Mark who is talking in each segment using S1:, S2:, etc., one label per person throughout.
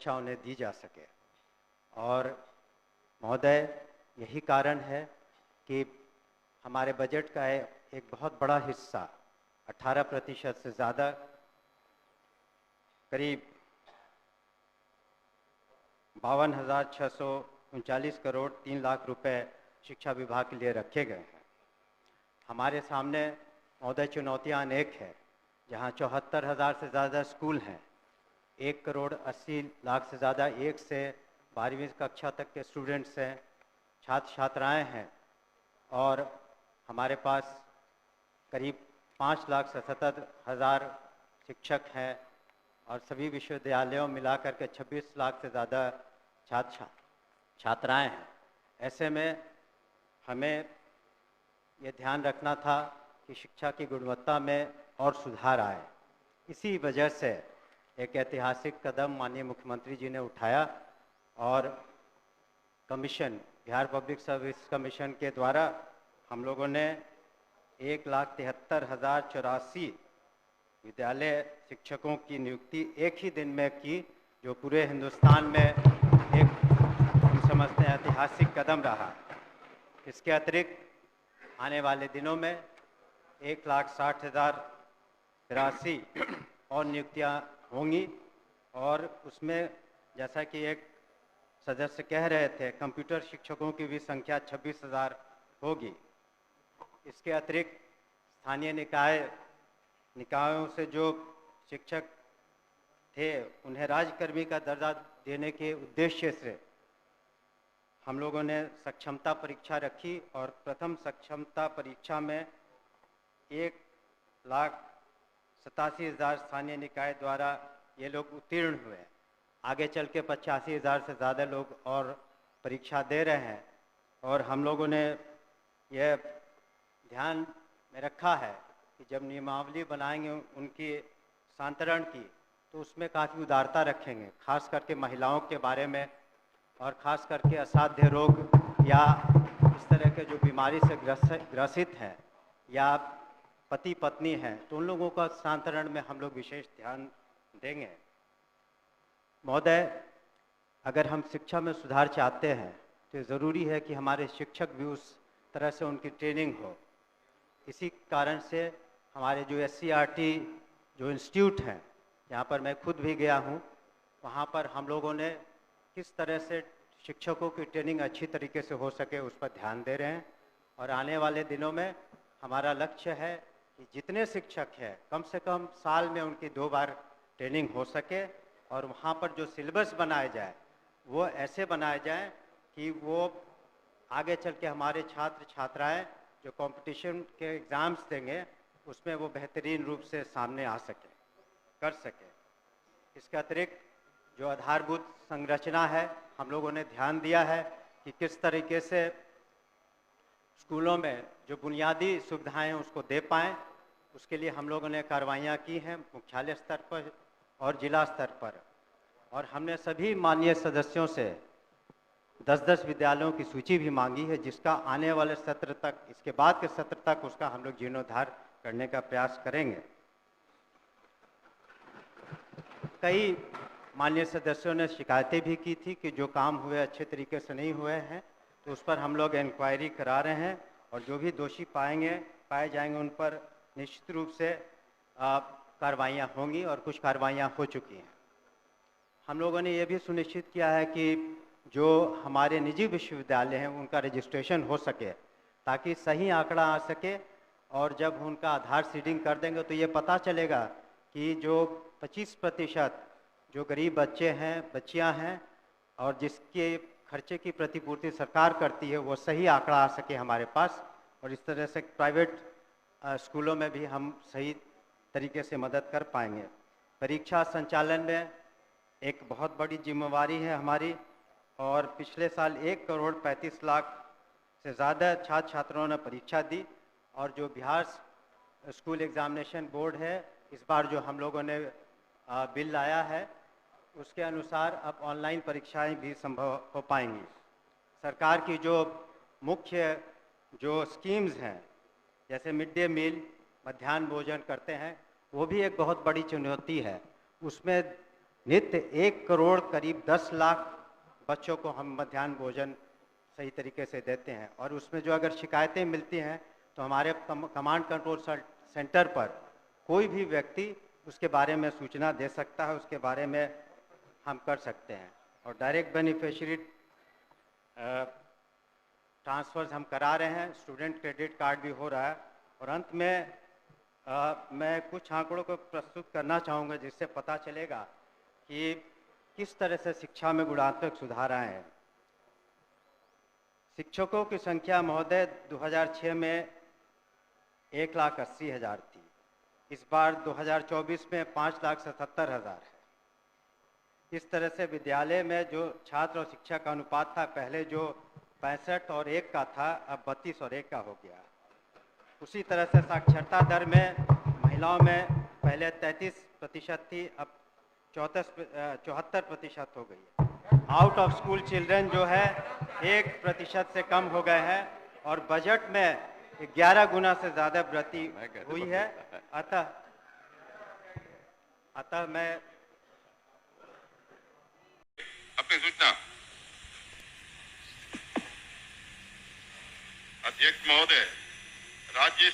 S1: शिक्षा उन्हें दी जा सके। और महोदय, यही कारण है कि हमारे बजट का एक बहुत बड़ा हिस्सा 18% से ज़्यादा, करीब 52,639 करोड़ 3 लाख रुपए शिक्षा विभाग के लिए रखे गए हैं। हमारे सामने महोदय चुनौतियां अनेक हैं, जहां 74,000 से ज़्यादा स्कूल हैं, 1 करोड़ 80 लाख से ज़्यादा 1 से 12वीं कक्षा तक के स्टूडेंट्स हैं, छात्र छात्राएं हैं, और हमारे पास करीब 5,77,000 शिक्षक हैं, और सभी विश्वविद्यालयों मिलाकर के 26 लाख से ज़्यादा छात्र छात्राएं हैं। ऐसे में हमें ये ध्यान रखना था कि शिक्षा की गुणवत्ता में और सुधार आए। इसी वजह से एक ऐतिहासिक कदम माननीय मुख्यमंत्री जी ने उठाया, और commission, Bihar public service commission के द्वारा हम लोगों ने 1,73,084 विद्यालय शिक्षकों की नियुक्ति एक ही दिन में की, जो पूरे हिंदुस्तान में एक हम समझते हैं ऐतिहासिक कदम रहा। इसके अतिरिक्त आने वाले दिनों में 1,60,083 और नियुक्तियां होंगी, और उसमें जैसा कि एक सदस्य कह रहे थे, कंप्यूटर शिक्षकों की भी संख्या 26,000 होगी। इसके अतिरिक्त स्थानीय निकायों से जो शिक्षक थे उन्हें राज्यकर्मी का दर्जा देने के उद्देश्य से हम लोगों ने सक्षमता परीक्षा रखी, और प्रथम सक्षमता परीक्षा में 1,87,000 स्थानीय निकाय द्वारा ये लोग उत्तीर्ण हुए। आगे चल के 85,000 से ज़्यादा लोग और परीक्षा दे रहे हैं, और हम लोगों ने यह ध्यान में रखा है कि जब नियमावली बनाएंगे उनकी सांतरण की, तो उसमें काफ़ी उदारता रखेंगे, खास करके महिलाओं के बारे में, और खास करके असाध्य रोग या इस तरह के जो बीमारी से ग्रसित हैं या पति पत्नी हैं, तो उन लोगों का सांतरण में हम लोग विशेष ध्यान देंगे। महोदय, अगर हम शिक्षा में सुधार चाहते हैं तो ज़रूरी है कि हमारे शिक्षक भी उस तरह से उनकी ट्रेनिंग हो। इसी कारण से हमारे जो SCERT जो इंस्टीट्यूट हैं, जहाँ पर मैं खुद भी गया हूँ, वहाँ पर हम लोगों ने किस तरह से शिक्षकों की ट्रेनिंग अच्छी तरीके से हो सके उस पर ध्यान दे रहे हैं। और आने वाले दिनों में हमारा लक्ष्य है कि जितने शिक्षक हैं कम से कम साल में उनकी 2 बार ट्रेनिंग हो सके, और वहाँ पर जो सिलेबस बनाए जाए वो ऐसे बनाए जाए कि वो आगे चल के हमारे छात्र छात्राएं जो कंपटीशन के एग्ज़ाम्स देंगे उसमें वो बेहतरीन रूप से सामने आ सके, कर सके। इसके अतिरिक्त जो आधारभूत संरचना है, हम लोगों ने ध्यान दिया है कि किस तरीके से स्कूलों में जो बुनियादी सुविधाएं हैं उसको दे पाएँ। उसके लिए हम लोगों ने कार्रवाइयाँ की हैं मुख्यालय स्तर पर और जिला स्तर पर, और हमने सभी माननीय सदस्यों से 10-10 विद्यालयों की सूची भी मांगी है, जिसका आने वाले सत्र तक, इसके बाद के सत्र तक उसका हम लोग जीर्णोद्धार करने का प्रयास करेंगे। कई माननीय सदस्यों ने शिकायतें भी की थी कि जो काम हुए अच्छे तरीके से नहीं हुए हैं, तो उस पर हम लोग इंक्वायरी करा रहे हैं, और जो भी दोषी पाए जाएंगे उन पर निश्चित रूप से कार्रवाइयाँ होंगी, और कुछ कार्रवाइयाँ हो चुकी हैं। हम लोगों ने ये भी सुनिश्चित किया है कि जो हमारे निजी विश्वविद्यालय हैं उनका रजिस्ट्रेशन हो सके, ताकि सही आंकड़ा आ सके, और जब उनका आधार सीडिंग कर देंगे तो ये पता चलेगा कि जो 25% जो गरीब बच्चे हैं, बच्चियां हैं, और जिसके खर्चे की प्रतिपूर्ति सरकार करती है, वो सही आंकड़ा आ सके हमारे पास, और इस तरह से प्राइवेट स्कूलों में भी हम सही तरीके से मदद कर पाएंगे। परीक्षा संचालन में एक बहुत बड़ी जिम्मेवारी है हमारी, और पिछले साल 1 करोड़ 35 लाख से ज़्यादा छात्र छात्राओं ने परीक्षा दी, और जो बिहार स्कूल एग्जामिनेशन बोर्ड है, इस बार जो हम लोगों ने बिल लाया है उसके अनुसार अब ऑनलाइन परीक्षाएं भी संभव हो पाएंगी। सरकार की जो मुख्य जो स्कीम्स हैं, जैसे मिड डे मील, मध्याह्न भोजन करते हैं, वो भी एक बहुत बड़ी चुनौती है। उसमें नित्य 1 करोड़ करीब 10 लाख बच्चों को हम मध्याह्न भोजन सही तरीके से देते हैं। और उसमें जो अगर शिकायतें मिलती हैं तो हमारे कमांड कंट्रोल सेंटर पर कोई भी व्यक्ति उसके बारे में सूचना दे सकता है, उसके बारे में हम कर सकते हैं। और डायरेक्ट बेनिफिशियरी ट्रांसफर्स हम करा रहे हैं, स्टूडेंट क्रेडिट कार्ड भी हो रहा है। और अंत में मैं कुछ आंकड़ों को प्रस्तुत करना चाहूँगा जिससे पता चलेगा कि किस तरह से शिक्षा में गुणात्मक सुधार आए हैं। शिक्षकों की संख्या महोदय 2006 में 1,80,000 थी। इस बार 2024 में 5,77,000 है। इस तरह से विद्यालय में जो छात्र और शिक्षक का अनुपात था, पहले जो 65 और 1 का था, अब 32 और 1 का हो गया। उसी तरह से साक्षरता दर में महिलाओं में पहले 33% थी, अब 74% हो गई है। आउट ऑफ स्कूल चिल्ड्रन जो है 1% से कम हो गए हैं और बजट में 11 गुना से ज़्यादा वृद्धि हुई है। अतः मैं
S2: अपनी सूचना अध्यक्ष महोदय, राज्य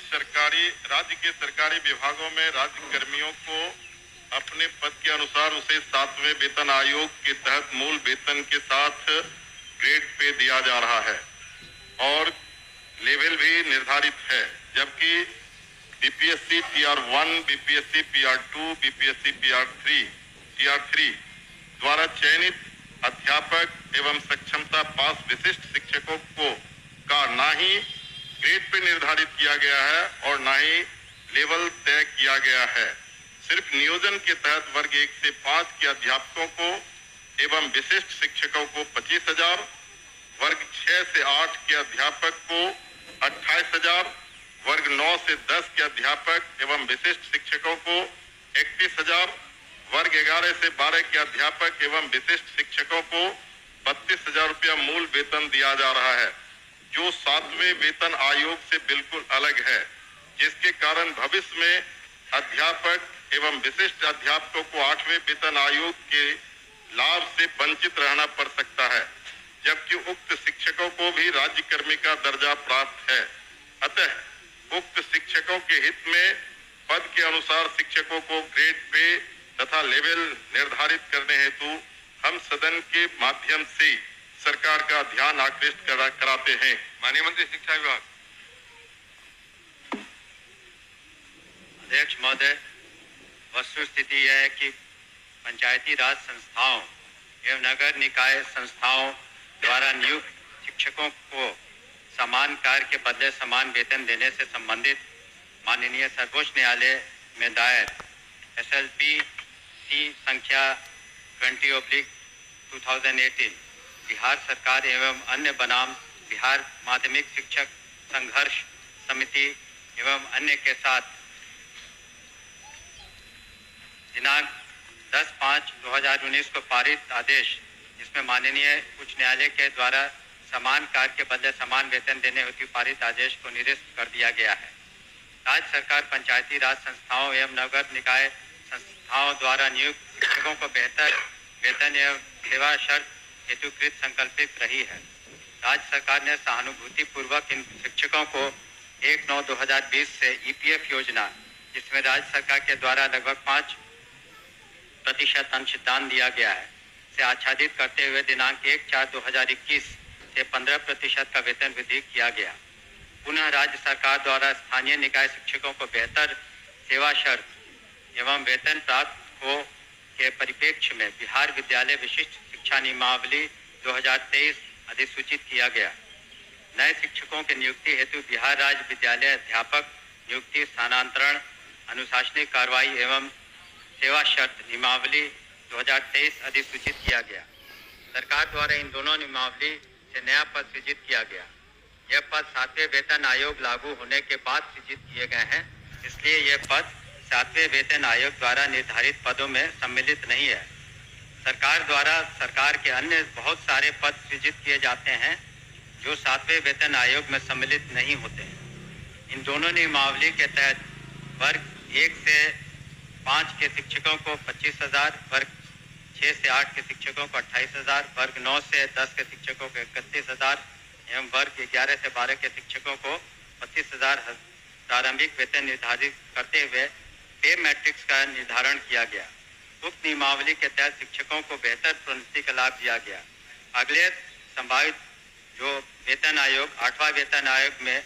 S2: के सरकारी विभागों में राज्य कर्मियों को अपने पद के अनुसार उसे 7वें वेतन आयोग के तहत मूल वेतन के साथ ग्रेड पे दिया जा रहा है और लेवल भी निर्धारित है, जबकि बीपीएससी टीआर1, बीपीएससी पीआर2, बीपीएससी टीआर3 द्वारा चयनित अध्यापक एवं सक्षमता पास विशिष्ट शिक्षकों का ना ही ग्रेड पे निर्धारित किया गया है और ना ही लेवल तय किया गया है। सिर्फ नियोजन के तहत वर्ग 1 से 5 के अध्यापकों को एवं विशिष्ट शिक्षकों को 25,000, वर्ग 6 से 8 के अध्यापक को 28,000, वर्ग 9 से 10 के अध्यापक एवं विशिष्ट शिक्षकों को 31,000, वर्ग 11 से 12 के अध्यापक एवं विशिष्ट शिक्षकों को 32,000 रुपया मूल वेतन दिया जा रहा है, जो 7वें वेतन आयोग से बिल्कुल अलग है, जिसके कारण भविष्य में अध्यापक एवं विशिष्ट अध्यापकों को 8वें वेतन आयोग के लाभ से वंचित रहना पड़ सकता है, जबकि उक्त शिक्षकों को भी राज्य कर्मी का दर्जा प्राप्त है। अतः उक्त शिक्षकों के हित में पद के अनुसार शिक्षकों को ग्रेड पे तथा लेवल निर्धारित करने हेतु हम सदन के माध्यम से सरकार का ध्यान आकृष्ट कराते हैं। माननीय मंत्री शिक्षा विभाग।
S1: अध्यक्ष महोदय, वस्तु स्थिति यह है कि पंचायती राज संस्थाओं एवं नगर निकाय संस्थाओं द्वारा नियुक्त शिक्षकों को समान कार्य के बदले समान वेतन देने से संबंधित माननीय सर्वोच्च न्यायालय में दायर SLP संख्या 20/2018 बिहार सरकार एवं अन्य बनाम बिहार माध्यमिक शिक्षक संघर्ष समिति एवं अन्य के साथ दिनांक 10/5/2019 को पारित आदेश, जिसमें माननीय उच्च न्यायालय के द्वारा समान कार्य के बदले समान वेतन देने हेतु पारित आदेश को निरस्त कर दिया गया है। राज्य सरकार पंचायती राज संस्थाओं एवं नगर निकाय संस्थाओं द्वारा नियुक्त शिक्षकों को बेहतर वेतन एवं सेवा शर्त हेतुकृत संकल्पित रही है। राज्य सरकार ने सहानुभूति पूर्वक इन शिक्षकों को 1/9/2020 से EPF योजना, जिसमें राज्य सरकार के द्वारा लगभग 5% अंशदान दिया गया है, से आच्छादित करते हुए दिनांक 1/4/2021 से 15% का वेतन वृद्धि किया गया। पुनः राज्य सरकार द्वारा स्थानीय निकाय शिक्षकों को बेहतर सेवा शर्त एवं वेतन प्राप्त हो के परिप्रेक्ष्य में बिहार विद्यालय विशिष्ट शिक्षा नियमावली 2023 अधिसूचित किया गया। नए शिक्षकों की नियुक्ति हेतु बिहार राज्य विद्यालय अध्यापक नियुक्ति, स्थानांतरण, अनुशासनिक कार्रवाई एवं सेवा शर्त नियमावली 2023 अधिसूचित किया गया। सरकार द्वारा इन दोनों नियमावली से नया पद सृजित किया गया। यह पद 7वें वेतन आयोग लागू होने के बाद सृजित किए गए हैं, इसलिए यह पद 7वें वेतन आयोग द्वारा निर्धारित पदों में सम्मिलित नहीं है। सरकार द्वारा सरकार के अन्य बहुत सारे पद सृजित किए जाते हैं जो 7वें वेतन आयोग में सम्मिलित नहीं होते। इन दोनों नियमावली के तहत वर्ग 1 से 5 के शिक्षकों को 25,000, वर्ग 6 से 8 के शिक्षकों को 28,000, वर्ग 9 से 10 के शिक्षकों को 31,000 एवं वर्ग 11 से 12 के शिक्षकों को 25,000 प्रारंभिक वेतन निर्धारित करते हुए पे मैट्रिक्स का निर्धारण किया गया। उक्त नियमावली के तहत शिक्षकों को बेहतर प्रोन्नति का लाभ दिया गया। अगले संभावित जो वेतन आयोग 8वां वेतन आयोग में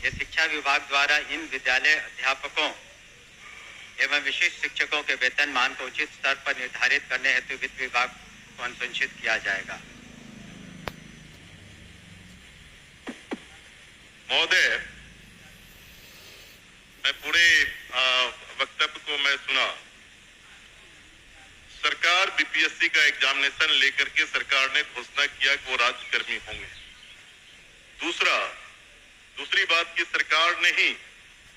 S1: ये शिक्षा विभाग द्वारा इन विद्यालय अध्यापकों एवं विशिष्ट शिक्षकों के वेतन मान को उचित स्तर पर निर्धारित करने हेतु वित्त विभाग को अनुशंसित किया जाएगा।
S2: महोदय, मैं पूरे वक्तव्य को मैं सुना। सरकार बीपीएससी का एग्जामिनेशन लेकर के सरकार ने घोषणा किया कि वो राज्यकर्मी होंगे। दूसरी बात की सरकार ने ही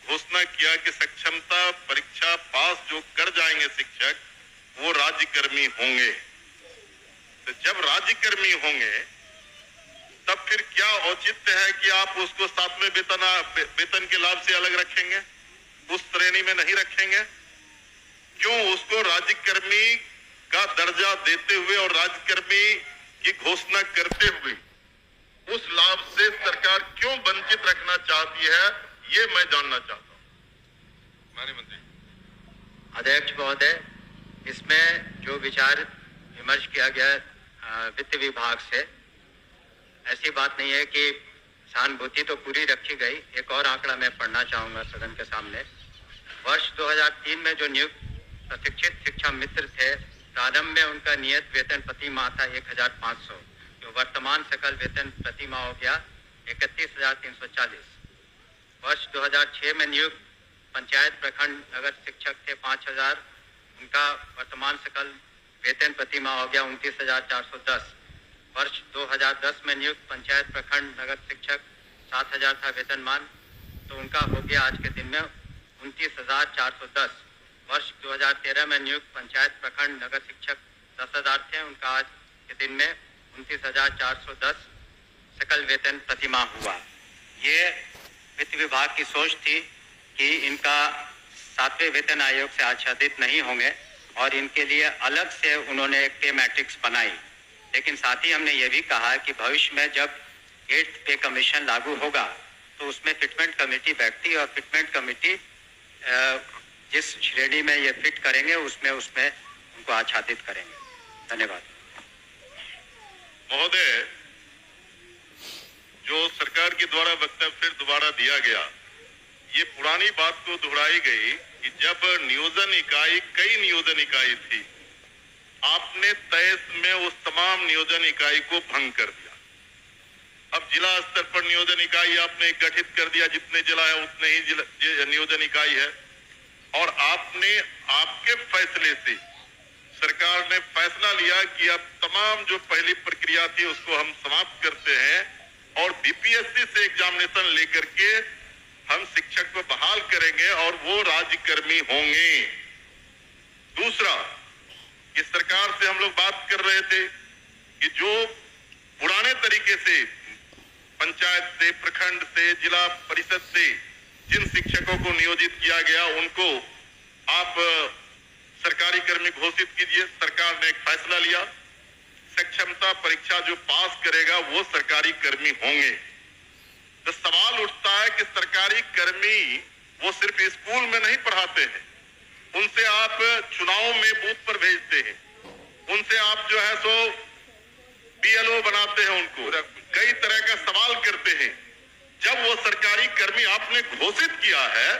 S2: घोषणा किया कि सक्षमता परीक्षा पास जो कर जाएंगे शिक्षक वो राज्यकर्मी होंगे। तो जब राज्यकर्मी होंगे तब फिर क्या औचित्य है कि आप उसको सातवें वेतन के लाभ से अलग रखेंगे, उस श्रेणी में नहीं रखेंगे? क्यों उसको राज्यकर्मी का दर्जा देते हुए और राज्यकर्मी की घोषणा करते हुए उस लाभ से सरकार क्यों वंचित रखना चाहती है, ये मैं जानना चाहता हूं। माननीय मंत्री।
S1: अध्यक्ष महोदय, इसमें जो विचार विमर्श किया गया वित्त विभाग से, ऐसी बात नहीं है कि सहानुभूति तो पूरी रखी गई। एक और आंकड़ा मैं पढ़ना चाहूंगा सदन के सामने। वर्ष 2003 में जो नियुक्त प्रशिक्षित शिक्षा मित्र थे, प्रारंभ में उनका नियत वेतन प्रति माह था 1,500, जो वर्तमान सकल वेतन प्रति माह हो गया 31,340। वर्ष 2006 में नियुक्त पंचायत प्रखंड नगर शिक्षक थे 5,000, उनका वर्तमान सकल वेतन प्रति माह हो गया 29,410। वर्ष 2010 में नियुक्त पंचायत प्रखंड नगर शिक्षक 7,000 था वेतनमान, तो उनका हो गया आज के दिन में 29,410। वर्ष 2013 में नियुक्त पंचायत प्रखंड नगर शिक्षक 10,000 थे, उनका आज के दिन में 29,410 सकल वेतन प्रतिमाह हुआ। ये वित्त विभाग की सोच थी कि इनका 7वें वेतन आयोग से आच्छादित नहीं होंगे और इनके लिए अलग से उन्होंने एक पे मैट्रिक्स बनाई। लेकिन साथ ही हमने ये भी कहा कि भविष्य में जब 8th पे कमीशन लागू होगा तो उसमें फिटमेंट कमेटी बैठती है और फिटमेंट कमेटी जिस श्रेणी में ये फिट करेंगे उसमें उनको आच्छादित करेंगे। धन्यवाद।
S2: महोदय, जो सरकार के द्वारा वक्तव्य फिर दोबारा दिया गया, ये पुरानी बात को दोहराई गई कि जब कई नियोजन इकाई थी, आपने तय में उस तमाम नियोजन इकाई को भंग कर दिया। अब जिला स्तर पर नियोजन इकाई आपने गठित कर दिया, जितने जिला है उतने ही नियोजन इकाई है, और आपके फैसले से सरकार ने फैसला लिया कि अब तमाम जो पहली प्रक्रिया थी उसको हम समाप्त करते हैं और बीपीएससी से एग्जामिनेशन लेकर के हम शिक्षक को बहाल करेंगे और वो राज्यकर्मी होंगे। दूसरा, इस सरकार से हम लोग बात कर रहे थे कि जो पुराने तरीके से पंचायत से, प्रखंड से, जिला परिषद से जिन शिक्षकों को नियोजित किया गया उनको आप सरकारी कर्मी घोषित कीजिए। सरकार ने एक फैसला लिया, सक्षमता परीक्षा जो पास करेगा वो सरकारी कर्मी होंगे। तो सवाल उठता है कि सरकारी कर्मी वो सिर्फ स्कूल में नहीं पढ़ाते हैं, उनसे आप चुनाव में बूथ पर भेजते हैं, उनसे आप जो है सो बीएलओ बनाते हैं, उनको कई तरह का सवाल करते हैं। जब वो सरकारी कर्मी आपने घोषित किया है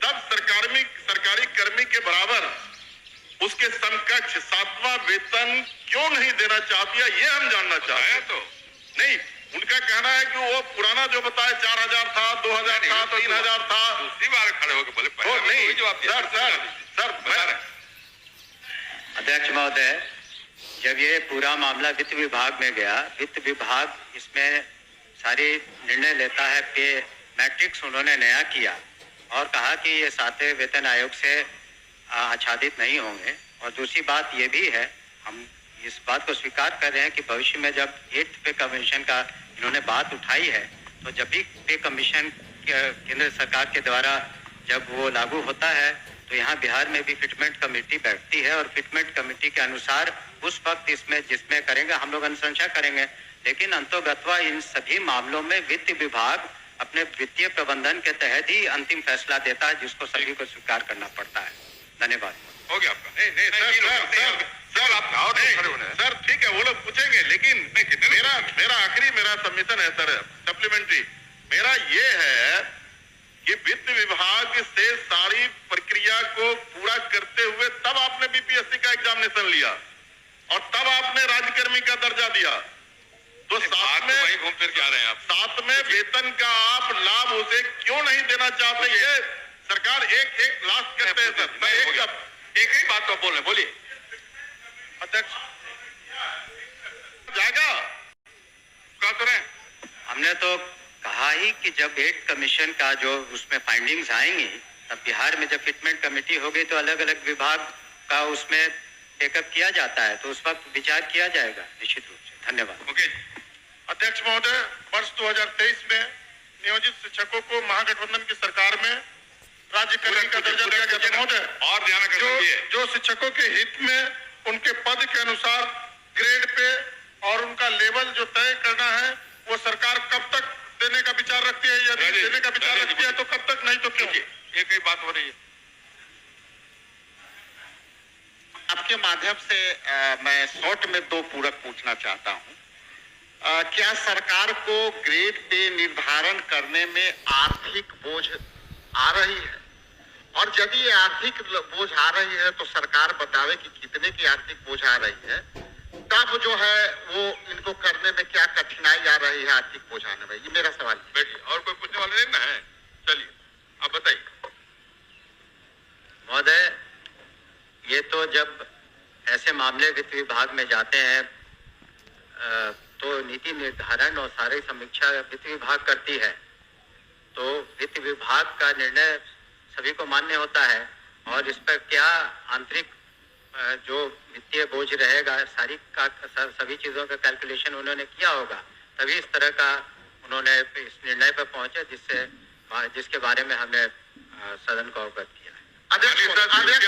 S2: तब सरकारी कर्मी के बराबर उसके समकक्ष 7वां वेतन क्यों नहीं देना चाहती है, ये हम जानना चाहते हैं। तो नहीं, उनका कहना है कि वो पुराना जो बताया 4,000 था, 2,000 था, 3,000 था।
S3: दूसरी बार खड़े होकर बोले
S2: नहीं
S3: सर।
S1: अध्यक्ष महोदय, जब ये पूरा मामला वित्त विभाग में गया, वित्त विभाग इसमें सारी निर्णय लेता है। पे मैट्रिक्स उन्होंने नया किया और कहा कि ये 7वें वेतन आयोग से आच्छादित नहीं होंगे। और दूसरी बात ये भी है, हम इस बात को स्वीकार कर रहे हैं कि भविष्य में जब 8th पे कमीशन का इन्होंने बात उठाई है, तो जब भी पे कमीशन केंद्र सरकार के द्वारा जब वो लागू होता है तो यहाँ बिहार में भी फिटमेंट कमेटी बैठती है और फिटमेंट कमेटी के अनुसार उस वक्त इसमें जिसमें करेंगे हम लोग अनुशंसा करेंगे, लेकिन अंतोगत्वा इन सभी मामलों में वित्त विभाग अपने वित्तीय प्रबंधन के तहत ही अंतिम फैसला देता है, जिसको सभी को स्वीकार करना पड़ता है। धन्यवाद।
S3: हो गया आपका। नहीं सर आप आओ तो खड़े होने
S2: सर ठीक है, वो लोग पूछेंगे, लेकिन मेरा आखिरी मेरा सबमिशन है सर, सप्लीमेंट्री मेरा ये है कि वित्त विभाग से सारी प्रक्रिया को पूरा करते हुए तब आपने बीपीएससी का एग्जामिनेशन लिया और तब आपने राज्यकर्मी का दर्जा दिया, तो साथ में
S3: वही घूम फिर के आ रहे हैं आप।
S2: साथ में वेतन का आप लाभ उसे क्यों नहीं देना चाहते? ये सरकार एक लास्ट करते हैं सर, मैं
S3: एक ही बात तो बोल रहे, बोलिए
S2: अध्यक्ष जाएगा
S3: कह तो रहे।
S1: हमने तो कहा ही कि जब एड कमीशन का जो उसमें फाइंडिंग्स आएंगी, तब बिहार में जब फिटमेंट कमेटी होगी तो अलग अलग विभाग का उसमें टेकअप किया जाता है, तो उस वक्त विचार किया जाएगा निश्चित रूप से। धन्यवाद।
S3: ओके
S2: अध्यक्ष महोदय, वर्ष 2023 में नियोजित शिक्षकों को महागठबंधन की सरकार में राज्यकर्मी का दर्जा दिया गया था महोदय,
S3: और ध्यान रखिए
S2: जो शिक्षकों के हित में उनके पद के अनुसार ग्रेड पे और उनका लेवल जो तय करना है वो सरकार कब तक देने का विचार रखती है? यदि देने का विचार रखती है तो कब तक, नहीं तो क्यों?
S3: एक ही बात हो रही है।
S4: आपके माध्यम से मैं शॉर्ट में 2 पूरक पूछना चाहता हूं। क्या सरकार को ग्रेड पे निर्धारण करने में आर्थिक बोझ आ रही है? और यदि ये आर्थिक बोझ आ रही है तो सरकार बतावे कि कितने की आर्थिक बोझ आ रही है, तब जो है वो इनको करने में क्या कठिनाई आ रही है आर्थिक बोझ आने में? ये मेरा सवाल है।
S3: बैठिए, और कोई पूछने वाले नहीं ना है? चलिए आप बताइए।
S1: महोदय, ये तो जब ऐसे मामले वित्त विभाग में जाते हैं तो नीति निर्धारण और सारी समीक्षा वित्त विभाग करती है, तो वित्त विभाग का निर्णय सभी को मान्य होता है और इस पर क्या आंतरिक जो वित्तीय बोझ रहेगा सभी चीजों का कैलकुलेशन उन्होंने किया होगा, तभी इस तरह का उन्होंने इस निर्णय पर पहुंचे जिसके बारे में हमने सदन को अवगत किया।
S2: अध्यक्ष